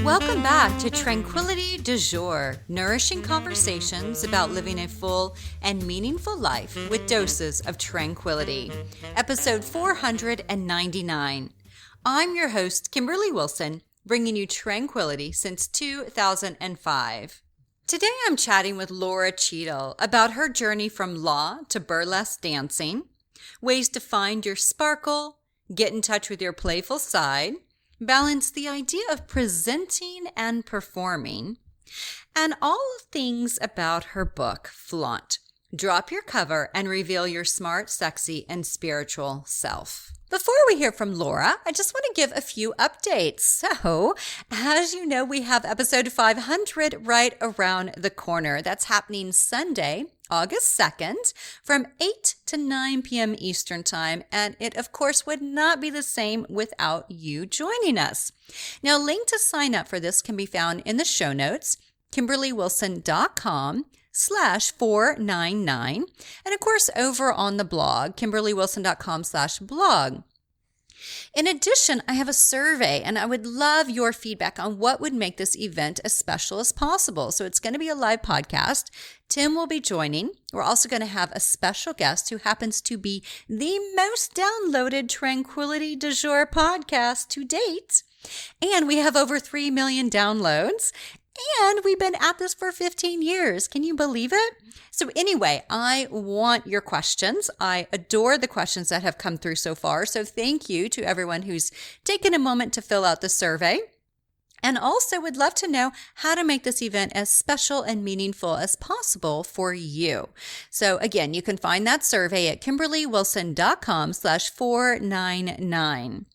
Welcome back to Tranquility du Jour, nourishing conversations about living a full and meaningful life with doses of tranquility. Episode 499. I'm your host, Kimberly Wilson, bringing you tranquility since 2005. Today I'm chatting with Lora Cheadle about her journey from law to burlesque dancing, ways to find your sparkle, get in touch with your playful side, balance the idea of presenting and performing, and all things about her book, Flaunt. Drop your cover and reveal your smart, sexy, and spiritual self. Before we hear from Lora, I just want to give a few updates. So, as you know, we have episode 500 right around the corner. That's happening Sunday, August 2nd, from 8 to 9 p.m. Eastern Time. And it, of course, would not be the same without you joining us. Now, link to sign up for this can be found in the show notes, kimberlywilson.com/499. And of course, over on the blog, kimberlywilson.com/blog. In addition, I have a survey and I would love your feedback on what would make this event as special as possible. So it's going to be a live podcast. Tim will be joining. We're also going to have a special guest who happens to be the most downloaded Tranquility du Jour podcast to date. And we have over 3 million downloads. And we've been at this for 15 years. Can you believe it? So anyway, I want your questions. I adore the questions that have come through so far. So thank you to everyone who's taken a moment to fill out the survey. And also would love to know how to make this event as special and meaningful as possible for you. So again, you can find that survey at kimberlywilson.com/499.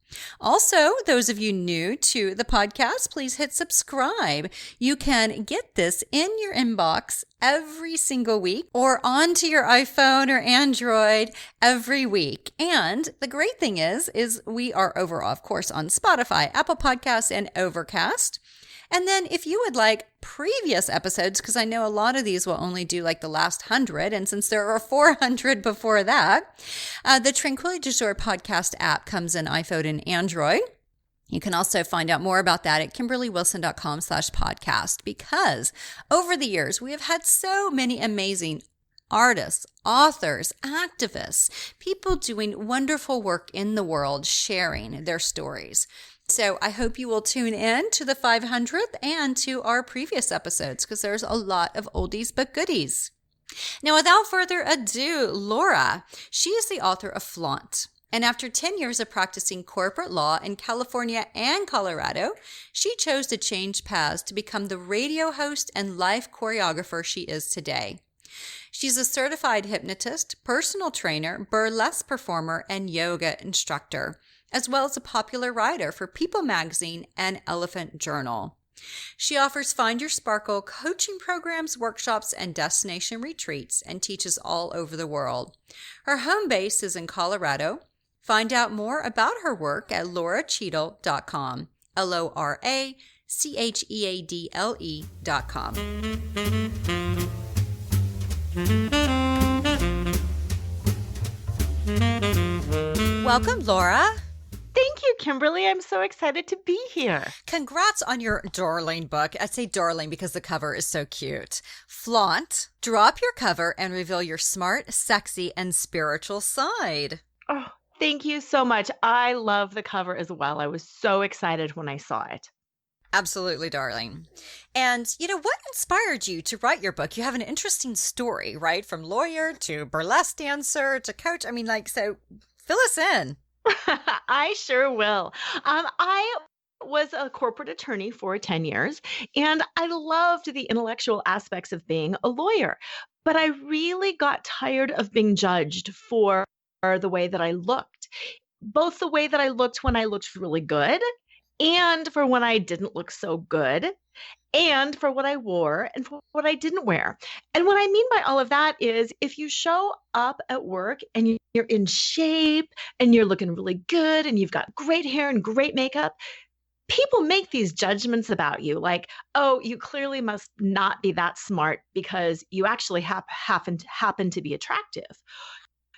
Also, those of you new to the podcast, please hit subscribe. You can get this in your inbox every single week or onto your iPhone or Android every week. And the great thing is we are over, of course, on Spotify, Apple Podcasts, and Overcast. And then if you would like previous episodes, because I know a lot of these will only do like the last 100, and since there are 400 before that, the Tranquility du Jour podcast app comes in iPhone and Android. You can also find out more about that at kimberlywilson.com/podcast, because over the years, we have had so many amazing artists, authors, activists, people doing wonderful work in the world, sharing their stories. So I hope you will tune in to the 500th and to our previous episodes, because there's a lot of oldies but goodies. Now, without further ado, Lora, she is the author of Flaunt. And after 10 years of practicing corporate law in California and Colorado, she chose to change paths to become the radio host and life choreographer she is today. She's a certified hypnotist, personal trainer, burlesque performer, and yoga instructor, as well as a popular writer for People Magazine and Elephant Journal. She offers Find Your Sparkle coaching programs, workshops, and destination retreats, and teaches all over the world. Her home base is in Colorado. Find out more about her work at loracheadle.com, LoraCheadle.com. Welcome, Lora. Thank you, Kimberly. I'm so excited to be here. Congrats on your darling book. I say darling because the cover is so cute. Flaunt. Drop your cover and reveal your smart, sexy, and spiritual side. Oh, thank you so much. I love the cover as well. I was so excited when I saw it. Absolutely, darling. And, what inspired you to write your book? You have an interesting story, right? From lawyer to burlesque dancer to coach. So fill us in. I sure will. I was a corporate attorney for 10 years, and I loved the intellectual aspects of being a lawyer. But I really got tired of being judged for the way that I looked, both the way that I looked when I looked really good and for when I didn't look so good, and for what I wore and for what I didn't wear. And what I mean by all of that is if you show up at work and you're in shape and you're looking really good and you've got great hair and great makeup, people make these judgments about you like, oh, you clearly must not be that smart because you actually happen to be attractive.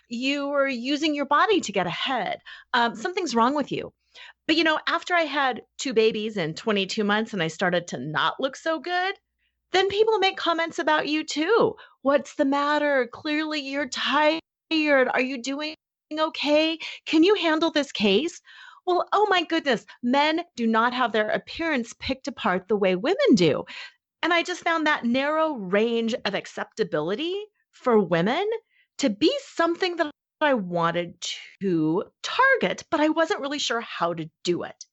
You are using your body to get ahead. Something's wrong with you. But, after I had two babies in 22 months and I started to not look so good, then people make comments about you too. What's the matter? Clearly you're tired. Are you doing okay? Can you handle this case? Well, oh my goodness, men do not have their appearance picked apart the way women do. And I just found that narrow range of acceptability for women to be something that I wanted to target, but I wasn't really sure how to do it.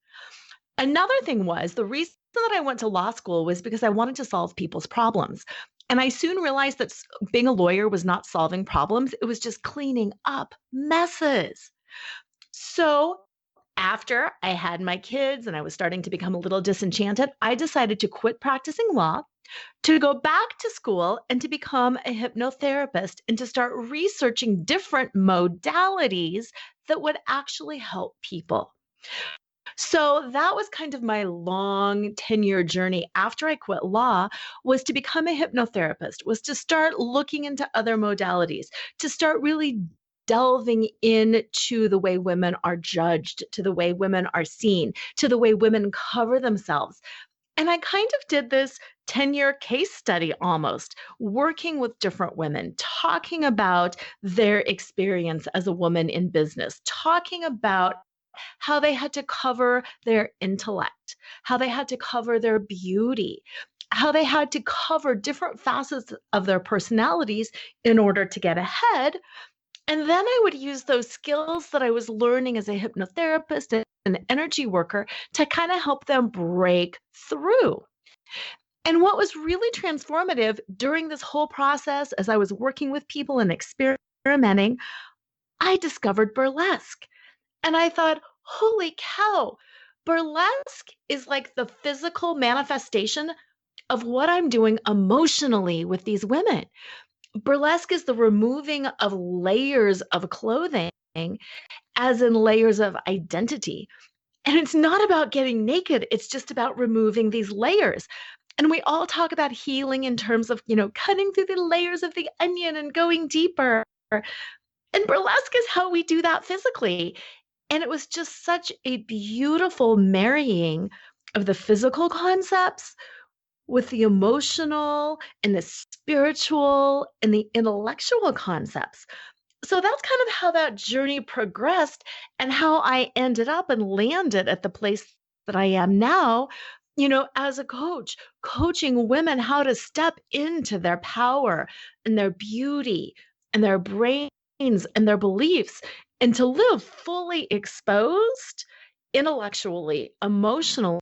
Another thing was the reason that I went to law school was because I wanted to solve people's problems. And I soon realized that being a lawyer was not solving problems, it was just cleaning up messes. So after I had my kids and I was starting to become a little disenchanted, I decided to quit practicing law, to go back to school and to become a hypnotherapist and to start researching different modalities that would actually help people. So that was kind of my long 10-year journey after I quit law, was to become a hypnotherapist, was to start looking into other modalities, to start really delving into the way women are judged, to the way women are seen, to the way women cover themselves. And I kind of did this 10-year case study almost, working with different women, talking about their experience as a woman in business, talking about how they had to cover their intellect, how they had to cover their beauty, how they had to cover different facets of their personalities in order to get ahead. And then I would use those skills that I was learning as a hypnotherapist and an energy worker to kind of help them break through. And what was really transformative during this whole process, as I was working with people and experimenting, I discovered burlesque. And I thought, holy cow, burlesque is like the physical manifestation of what I'm doing emotionally with these women. Burlesque is the removing of layers of clothing, as in layers of identity. And it's not about getting naked, it's just about removing these layers. And we all talk about healing in terms of, cutting through the layers of the onion and going deeper. And burlesque is how we do that physically. And it was just such a beautiful marrying of the physical concepts with the emotional and the spiritual and the intellectual concepts. So that's kind of how that journey progressed and how I ended up and landed at the place that I am now, as a coach, coaching women how to step into their power and their beauty and their brains and their beliefs and to live fully exposed intellectually, emotionally,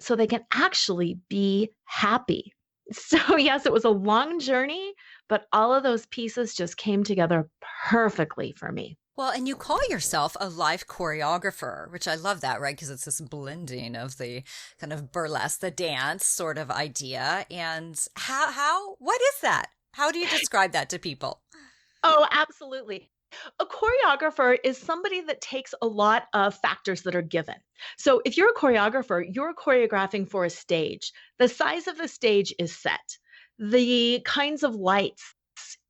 so they can actually be happy. So, yes, it was a long journey, but all of those pieces just came together perfectly for me. Well, and you call yourself a life choreographer, which I love that, right? Because it's this blending of the kind of burlesque, the dance sort of idea. And what is that? How do you describe that to people? Oh, absolutely. A choreographer is somebody that takes a lot of factors that are given. So if you're a choreographer, you're choreographing for a stage. The size of the stage is set. The kinds of lights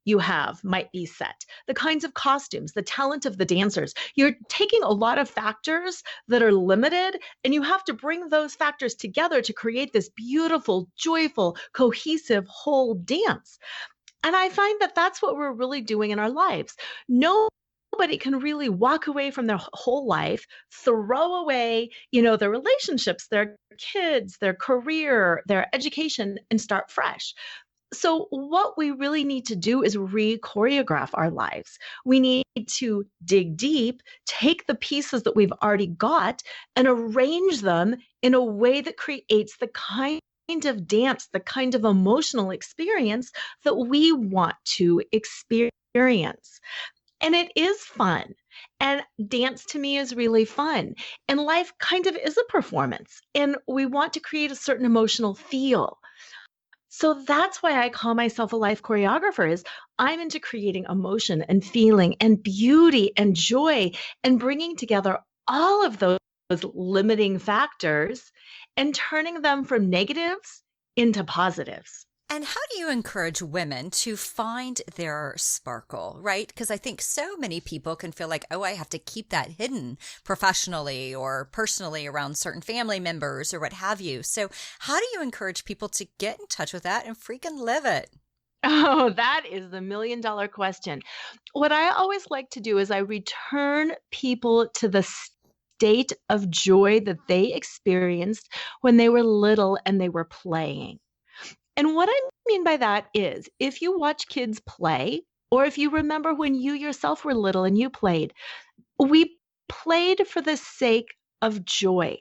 you have might be set. The kinds of costumes, the talent of the dancers. You're taking a lot of factors that are limited, and you have to bring those factors together to create this beautiful, joyful, cohesive whole dance. And I find that that's what we're really doing in our lives. Nobody can really walk away from their whole life, throw away, their relationships, their kids, their career, their education, and start fresh. So what we really need to do is re-choreograph our lives. We need to dig deep, take the pieces that we've already got and arrange them in a way that creates the kind of dance, the kind of emotional experience that we want to experience. And it is fun. And dance to me is really fun. And life kind of is a performance. And we want to create a certain emotional feel. So that's why I call myself a life choreographer, is I'm into creating emotion and feeling and beauty and joy and bringing together all of those limiting factors and turning them from negatives into positives. And how do you encourage women to find their sparkle, right? Because I think so many people can feel like, oh, I have to keep that hidden professionally or personally around certain family members or what have you. So how do you encourage people to get in touch with that and freaking live it? Oh, that is the $1,000,000 question. What I always like to do is I return people to the state of joy that they experienced when they were little and they were playing. And what I mean by that is if you watch kids play, or if you remember when you yourself were little and you played, we played for the sake of joy.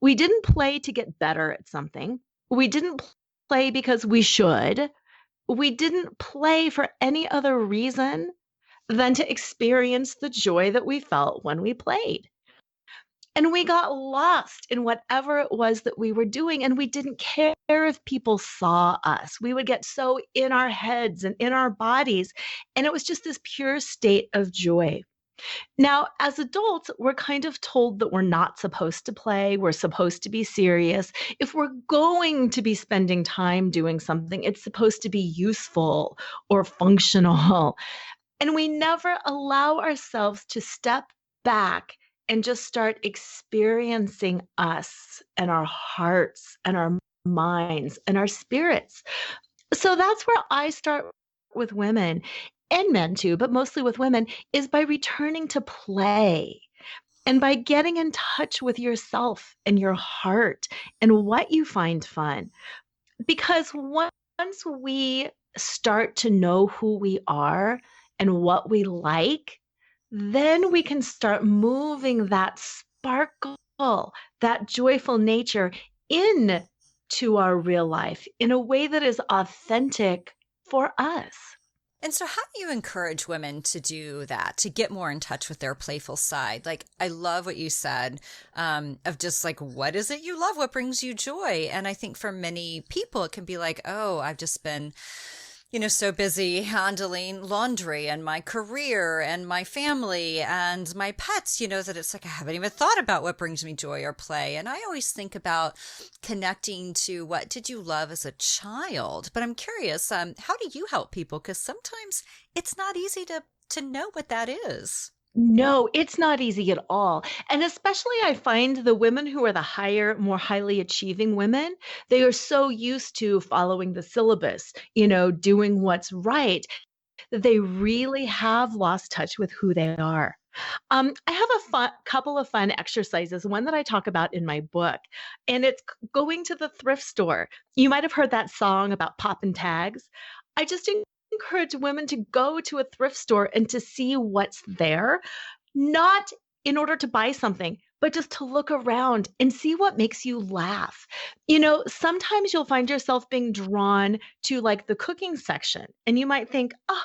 We didn't play to get better at something. We didn't play because we should. We didn't play for any other reason than to experience the joy that we felt when we played. And we got lost in whatever it was that we were doing, and we didn't care if people saw us. We would get so in our heads and in our bodies, and it was just this pure state of joy. Now, as adults, we're kind of told that we're not supposed to play, we're supposed to be serious. If we're going to be spending time doing something, it's supposed to be useful or functional. And we never allow ourselves to step back and just start experiencing us and our hearts and our minds and our spirits. So that's where I start with women and men too, but mostly with women, is by returning to play and by getting in touch with yourself and your heart and what you find fun. Because once we start to know who we are and what we like, then we can start moving that sparkle, that joyful nature into our real life in a way that is authentic for us. And so, how do you encourage women to do that, to get more in touch with their playful side? Like, I love what you said of just like, what is it you love? What brings you joy? And I think for many people, it can be like, oh, I've just been, so busy handling laundry and my career and my family and my pets, that it's like I haven't even thought about what brings me joy or play. And I always think about connecting to what did you love as a child? But I'm curious, how do you help people? Because sometimes it's not easy to know what that is. No, it's not easy at all. And especially I find the women who are the higher, more highly achieving women, they are so used to following the syllabus, doing what's right, that they really have lost touch with who they are. I have a couple of fun exercises, one that I talk about in my book, and it's going to the thrift store. You might have heard that song about popping tags. I just encourage women to go to a thrift store and to see what's there, not in order to buy something, but just to look around and see what makes you laugh. Sometimes you'll find yourself being drawn to like the cooking section, and you might think, oh,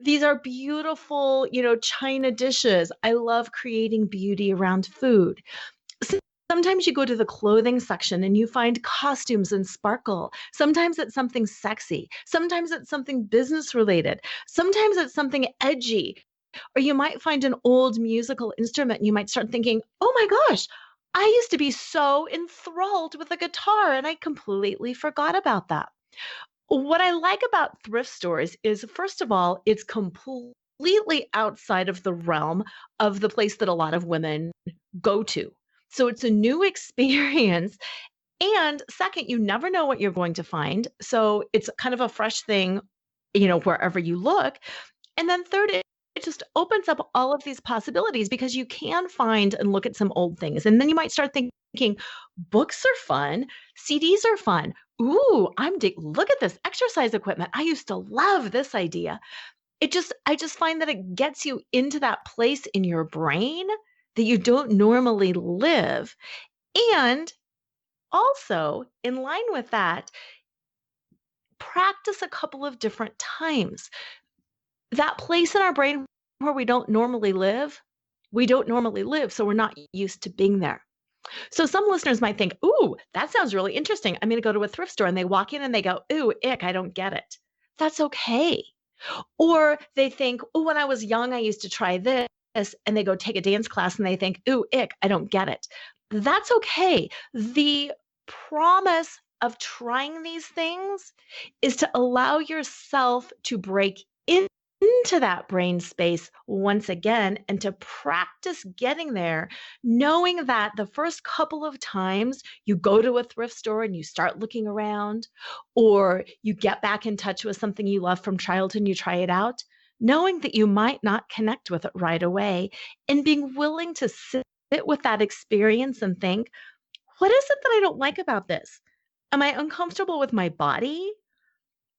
these are beautiful, china dishes. I love creating beauty around food. Sometimes you go to the clothing section and you find costumes and sparkle. Sometimes it's something sexy. Sometimes it's something business related. Sometimes it's something edgy. Or you might find an old musical instrument and you might start thinking, oh my gosh, I used to be so enthralled with the guitar and I completely forgot about that. What I like about thrift stores is, first of all, it's completely outside of the realm of the place that a lot of women go to. So it's a new experience. And second, you never know what you're going to find. So it's kind of a fresh thing, wherever you look. And then third, it just opens up all of these possibilities because you can find and look at some old things. And then you might start thinking, books are fun, CDs are fun. Ooh, look at this exercise equipment. I used to love this idea. I just find that it gets you into that place in your brain that you don't normally live. And also, in line with that, practice a couple of different times. That place in our brain where we don't normally live, so we're not used to being there. So some listeners might think, ooh, that sounds really interesting. I'm going to go to a thrift store, and they walk in and they go, ooh, ick, I don't get it. That's okay. Or they think, oh, when I was young, I used to try this, and they go take a dance class and they think, ooh, ick, I don't get it. That's okay. The promise of trying these things is to allow yourself to break into that brain space once again and to practice getting there, knowing that the first couple of times you go to a thrift store and you start looking around, or you get back in touch with something you love from childhood and you try it out, knowing that you might not connect with it right away and being willing to sit with that experience and think, what is it that I don't like about this? Am I uncomfortable with my body?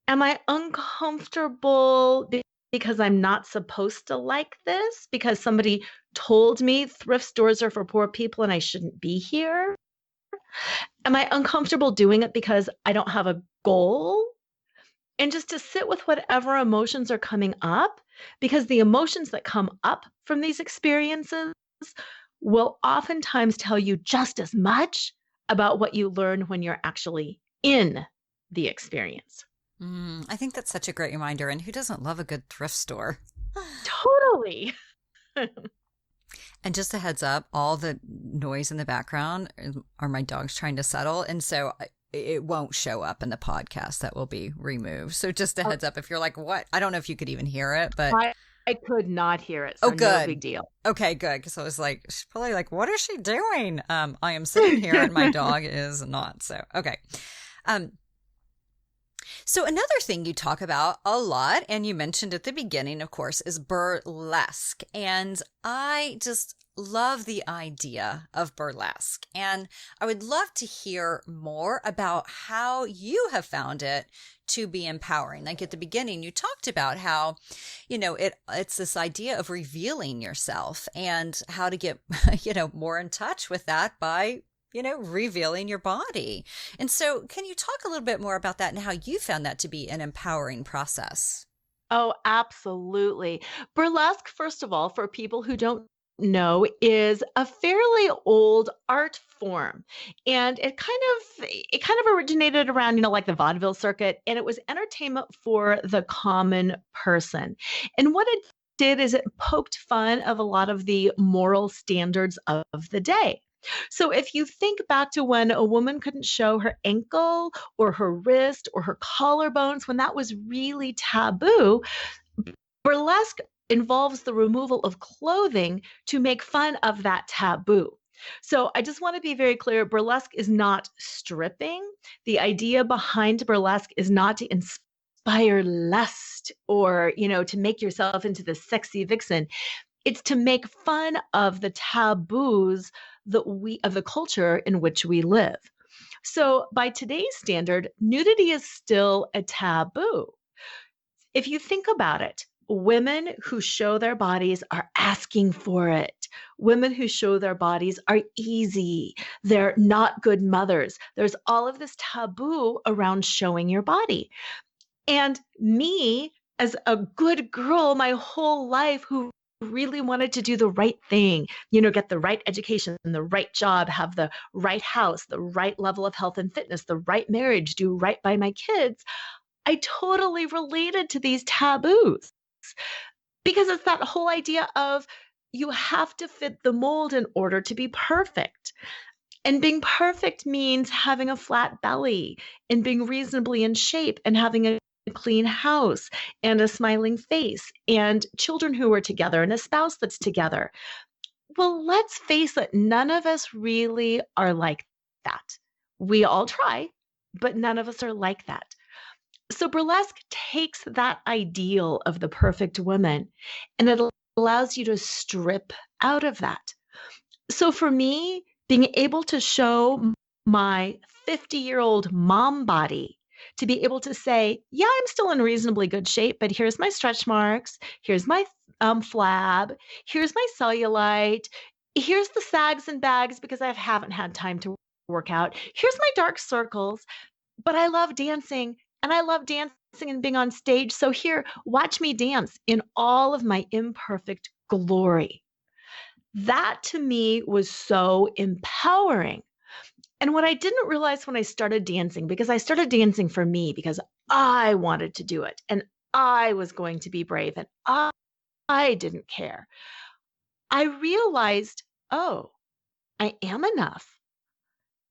Am I uncomfortable because I'm not supposed to like this? Because somebody told me thrift stores are for poor people and I shouldn't be here? Am I uncomfortable doing it because I don't have a goal? And just to sit with whatever emotions are coming up, because the emotions that come up from these experiences will oftentimes tell you just as much about what you learn when you're actually in the experience. I think that's such a great reminder. And who doesn't love a good thrift store? Totally. And just a heads up, all the noise in the background are my dogs trying to settle. And so it won't show up in the podcast. That will be removed. So just a heads up, if you're like, what? I don't know if you could even hear it, but I could not hear it. So good. No big deal. Okay, good. Because I was like, she's probably like, what is she doing? I am sitting here and my dog is not. So, okay. So another thing you talk about a lot, and you mentioned at the beginning, of course, is burlesque. And I just love the idea of burlesque. And I would love to hear more about how you have found it to be empowering. Like at the beginning, you talked about how, it's this idea of revealing yourself and how to get, more in touch with that by revealing your body. And so can you talk a little bit more about that and how you found that to be an empowering process? Oh, absolutely. Burlesque, first of all, for people who don't know, is a fairly old art form. And it kind of originated around, like the vaudeville circuit, and it was entertainment for the common person. And what it did is it poked fun of a lot of the moral standards of the day. So if you think back to when a woman couldn't show her ankle or her wrist or her collarbones, when that was really taboo, burlesque involves the removal of clothing to make fun of that taboo. So I just want to be very clear, burlesque is not stripping. The idea behind burlesque is not to inspire lust or, to make yourself into the sexy vixen. It's to make fun of the taboos of the culture in which we live. So by today's standard, nudity is still a taboo. If you think about it, women who show their bodies are asking for it. Women who show their bodies are easy. They're not good mothers. There's all of this taboo around showing your body. And me, as a good girl my whole life who really wanted to do the right thing, get the right education, the right job, have the right house, the right level of health and fitness, the right marriage, do right by my kids, I totally related to these taboos because it's that whole idea of you have to fit the mold in order to be perfect. And being perfect means having a flat belly and being reasonably in shape and having a clean house and a smiling face and children who are together and a spouse that's together. Well, let's face it, none of us really are like that. We all try, but none of us are like that. So burlesque takes that ideal of the perfect woman and it allows you to strip out of that. So for me, being able to show my 50-year-old mom body, to be able to say, yeah, I'm still in reasonably good shape, but here's my stretch marks, here's my flab, here's my cellulite, here's the sags and bags because I haven't had time to work out, here's my dark circles, but I love dancing and I love dancing and being on stage. So here, watch me dance in all of my imperfect glory. That to me was so empowering. And what I didn't realize when I started dancing, because I started dancing for me, because I wanted to do it and I was going to be brave and I didn't care. I realized, oh, I am enough.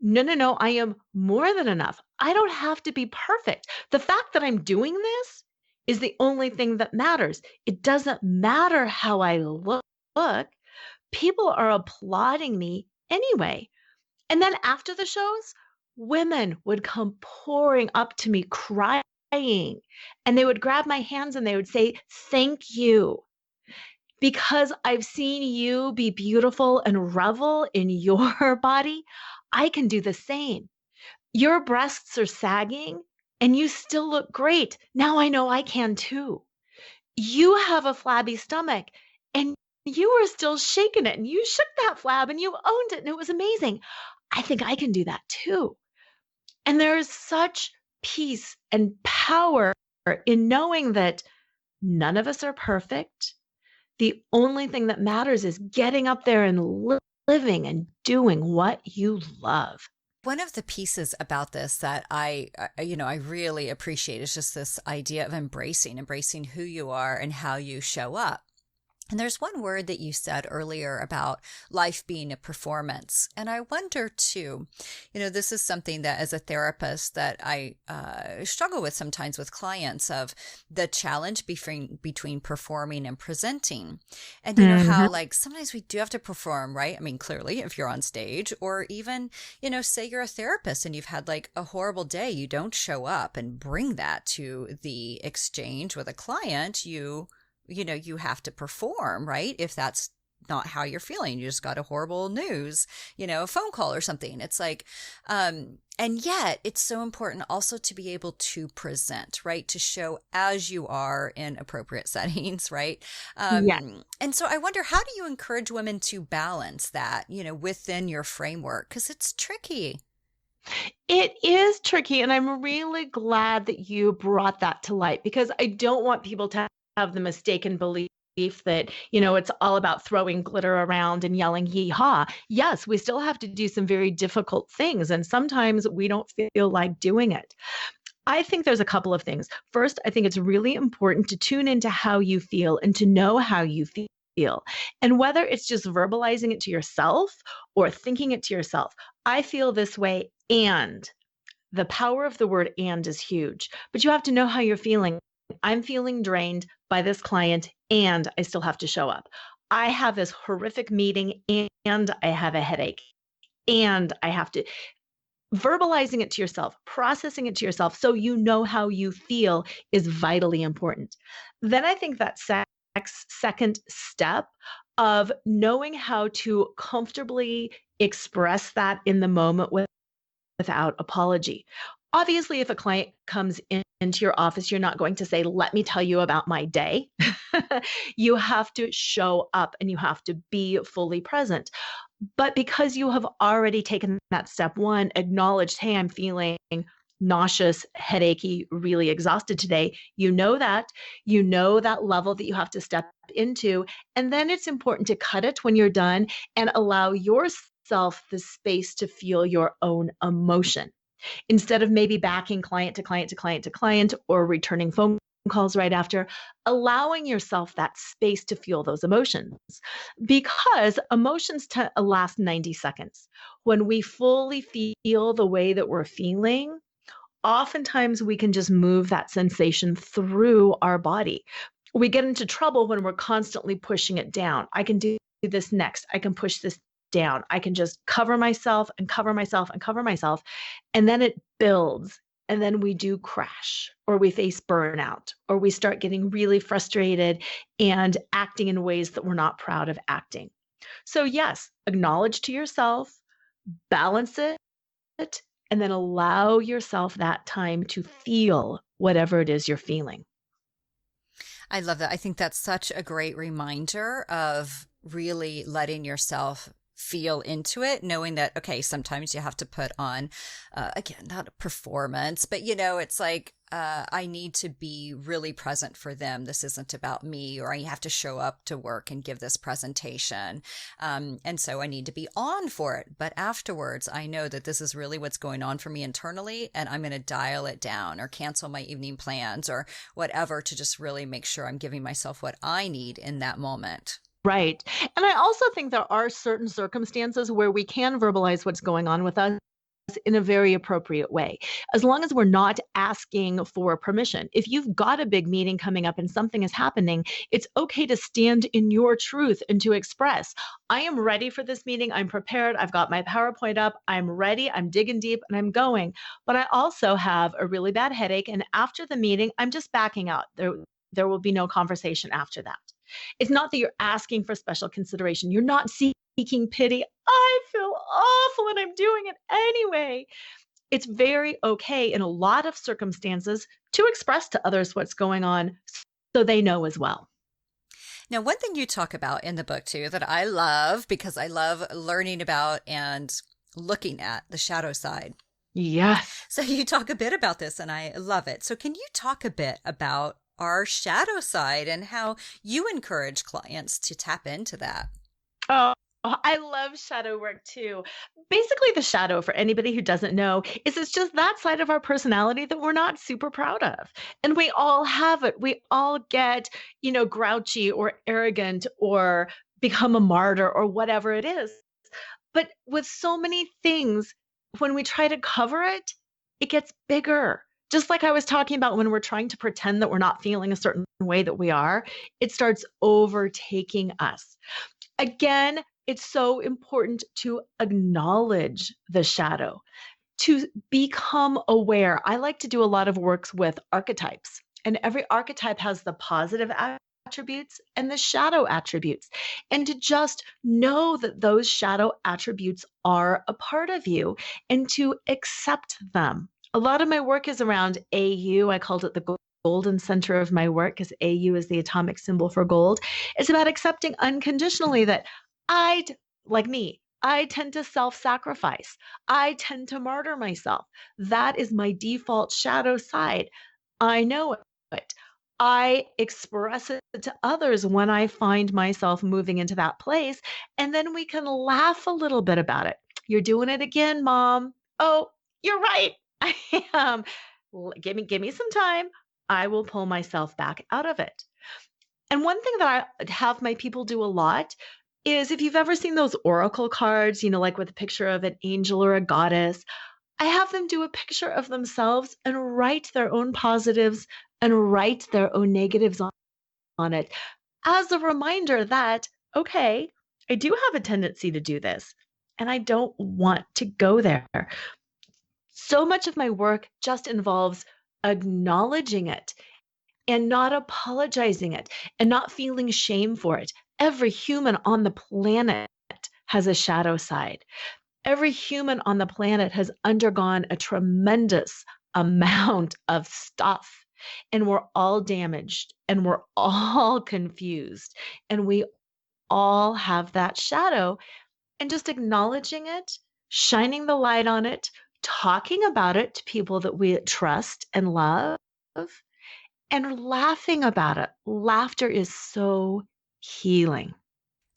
no, no, no, I am more than enough. I don't have to be perfect. The fact that I'm doing this is the only thing that matters. It doesn't matter how I look. People are applauding me anyway. And then after the shows, women would come pouring up to me crying, and they would grab my hands and they would say, "Thank you. Because I've seen you be beautiful and revel in your body, I can do the same. Your breasts are sagging and you still look great. Now I know I can too. You have a flabby stomach and you were still shaking it and you shook that flab and you owned it and it was amazing. I think I can do that too." And there is such peace and power in knowing that none of us are perfect. The only thing that matters is getting up there and living and doing what you love. One of the pieces about this that I really appreciate is just this idea of embracing who you are and how you show up. And there's one word that you said earlier about life being a performance. And I wonder too, this is something that as a therapist that I struggle with sometimes with clients of the challenge between performing and presenting. And how like sometimes we do have to perform, right? I mean, clearly if you're on stage or even, say you're a therapist and you've had like a horrible day, you don't show up and bring that to the exchange with a client. You have to perform, right? If that's not how you're feeling, you just got a horrible news, a phone call or something. It's like, and yet it's so important also to be able to present, right? To show as you are in appropriate settings, right? Yes. And so I wonder, how do you encourage women to balance that, within your framework? Because it's tricky. It is tricky. And I'm really glad that you brought that to light because I don't want people to have the mistaken belief that, it's all about throwing glitter around and yelling yee-haw. Yes, we still have to do some very difficult things. And sometimes we don't feel like doing it. I think there's a couple of things. First, I think it's really important to tune into how you feel and to know how you feel. And whether it's just verbalizing it to yourself or thinking it to yourself, I feel this way. And the power of the word "and" is huge, but you have to know how you're feeling. I'm feeling drained by this client and I still have to show up. I have this horrific meeting and I have a headache and I have to verbalizing it to yourself, processing it to yourself so you know how you feel is vitally important. Then I think that second step of knowing how to comfortably express that in the moment without apology. Obviously, if a client comes into your office, you're not going to say, "Let me tell you about my day." You have to show up and you have to be fully present. But because you have already taken that step one, acknowledged, "Hey, I'm feeling nauseous, headachy, really exhausted today." You know that level that you have to step into. And then it's important to cut it when you're done and allow yourself the space to feel your own emotion. Instead of maybe backing client to client to client to client or returning phone calls right after, allowing yourself that space to feel those emotions because emotions last 90 seconds. When we fully feel the way that we're feeling, oftentimes we can just move that sensation through our body. We get into trouble when we're constantly pushing it down. I can do this next. I can push this down. I can just cover myself and cover myself and cover myself. And then it builds. And then we do crash or we face burnout or we start getting really frustrated and acting in ways that we're not proud of acting. So yes, acknowledge to yourself, balance it, and then allow yourself that time to feel whatever it is you're feeling. I love that. I think that's such a great reminder of really letting yourself feel into it, knowing that, okay, sometimes you have to put on, again, not a performance, but it's like, I need to be really present for them. This isn't about me, or I have to show up to work and give this presentation. And so I need to be on for it. But afterwards, I know that this is really what's going on for me internally, and I'm going to dial it down or cancel my evening plans or whatever to just really make sure I'm giving myself what I need in that moment. Right. And I also think there are certain circumstances where we can verbalize what's going on with us in a very appropriate way, as long as we're not asking for permission. If you've got a big meeting coming up and something is happening, it's okay to stand in your truth and to express, I am ready for this meeting. I'm prepared. I've got my PowerPoint up. I'm ready. I'm digging deep and I'm going. But I also have a really bad headache. And after the meeting, I'm just backing out. There will be no conversation after that. It's not that you're asking for special consideration. You're not seeking pity. I feel awful and I'm doing it anyway. It's very okay in a lot of circumstances to express to others what's going on so they know as well. Now, one thing you talk about in the book too that I love, because I love learning about and looking at the shadow side. Yes. So you talk a bit about this and I love it. So can you talk a bit about our shadow side and how you encourage clients to tap into that? Oh, I love shadow work too. Basically, the shadow, for anybody who doesn't know, is it's just that side of our personality that we're not super proud of. And we all have it. We all get, grouchy or arrogant or become a martyr or whatever it is. But with so many things, when we try to cover it, it gets bigger. Just like I was talking about when we're trying to pretend that we're not feeling a certain way that we are, it starts overtaking us. Again, it's so important to acknowledge the shadow, to become aware. I like to do a lot of works with archetypes, and every archetype has the positive attributes and the shadow attributes. And to just know that those shadow attributes are a part of you and to accept them. A lot of my work is around AU. I called it the golden center of my work because AU is the atomic symbol for gold. It's about accepting unconditionally that like me, I tend to self-sacrifice. I tend to martyr myself. That is my default shadow side. I know it. I express it to others when I find myself moving into that place. And then we can laugh a little bit about it. You're doing it again, Mom. Oh, you're right. I am. Give me some time. I will pull myself back out of it. And one thing that I have my people do a lot is if you've ever seen those oracle cards, like with a picture of an angel or a goddess, I have them do a picture of themselves and write their own positives and write their own negatives on it as a reminder that, okay, I do have a tendency to do this and I don't want to go there. So much of my work just involves acknowledging it and not apologizing it and not feeling shame for it. Every human on the planet has a shadow side. Every human on the planet has undergone a tremendous amount of stuff. And we're all damaged and we're all confused. And we all have that shadow. And just acknowledging it, shining the light on it, talking about it to people that we trust and love, and laughing about it. Laughter is so healing.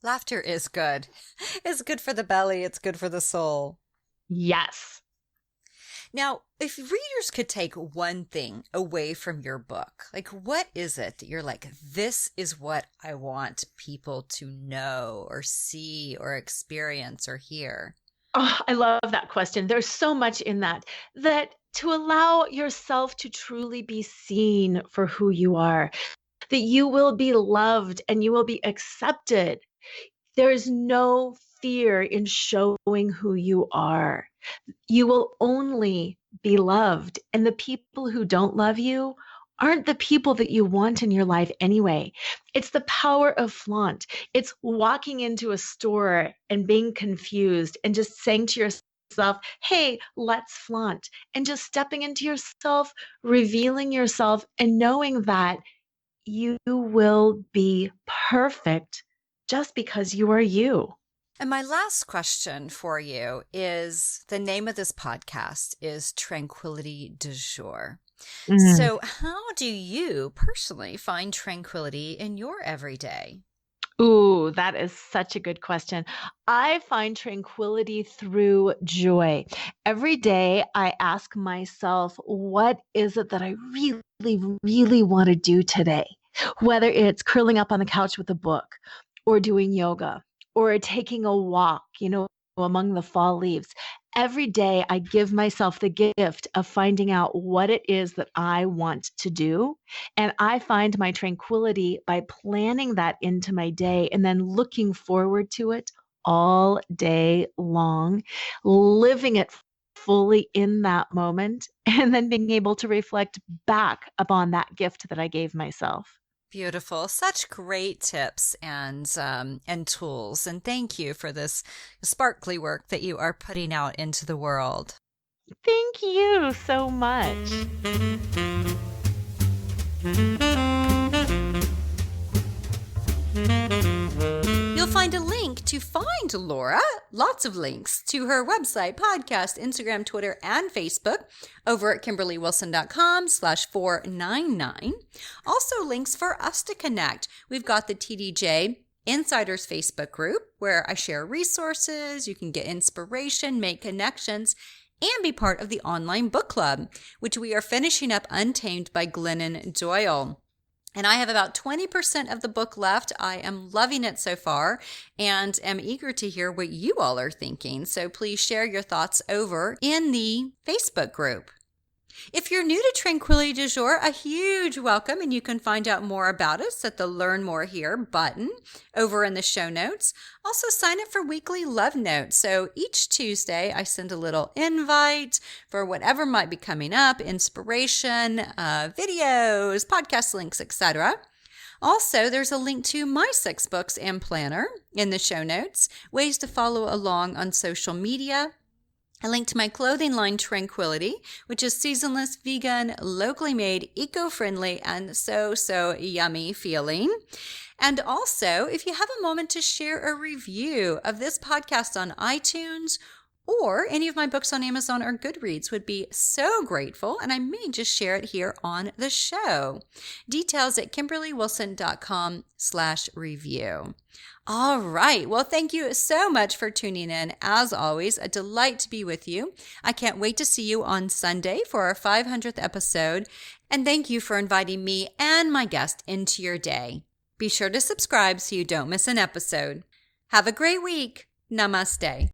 Laughter is good. It's good for the belly. It's good for the soul. Yes. Now, if readers could take one thing away from your book, what is it that you're like, this is what I want people to know or see or experience or hear? Oh, I love that question. There's so much in that to allow yourself to truly be seen for who you are, that you will be loved and you will be accepted. There is no fear in showing who you are. You will only be loved. And the people who don't love you aren't the people that you want in your life anyway. It's the power of flaunt. It's walking into a store and being confused and just saying to yourself, hey, let's flaunt. And just stepping into yourself, revealing yourself, and knowing that you will be perfect just because you are you. And my last question for you is, the name of this podcast is Tranquility du Jour. So how do you personally find tranquility in your everyday? Ooh, that is such a good question. I find tranquility through joy. Every day I ask myself, what is it that I really, really want to do today? Whether it's curling up on the couch with a book or doing yoga or taking a walk, among the fall leaves. Every day, I give myself the gift of finding out what it is that I want to do. And I find my tranquility by planning that into my day and then looking forward to it all day long, living it fully in that moment, and then being able to reflect back upon that gift that I gave myself. Beautiful. Such great tips and tools. And thank you for this sparkly work that you are putting out into the world. Thank you so much. You'll find a link to find Lora, lots of links to her website, podcast, Instagram, Twitter, and Facebook over at KimberlyWilson.com/499. Also links for us to connect. We've got the TDJ Insiders Facebook group where I share resources, you can get inspiration, make connections, and be part of the online book club, which we are finishing up Untamed by Glennon Doyle. And I have about 20% of the book left. I am loving it so far and am eager to hear what you all are thinking. So please share your thoughts over in the Facebook group. If you're new to Tranquility du Jour, a huge welcome, and you can find out more about us at the Learn More Here button over in the show notes. Also sign up for weekly love notes. So each Tuesday, I send a little invite for whatever might be coming up, inspiration, videos, podcast links, etc. Also, there's a link to my 6 books and planner in the show notes, ways to follow along on social media, a link to my clothing line, Tranquility, which is seasonless, vegan, locally made, eco-friendly, and so yummy feeling. And also, if you have a moment to share a review of this podcast on iTunes or any of my books on Amazon or Goodreads, would be so grateful, and I may just share it here on the show. Details at KimberlyWilson.com/review. All right. Well, thank you so much for tuning in. As always, a delight to be with you. I can't wait to see you on Sunday for our 500th episode. And thank you for inviting me and my guest into your day. Be sure to subscribe so you don't miss an episode. Have a great week. Namaste.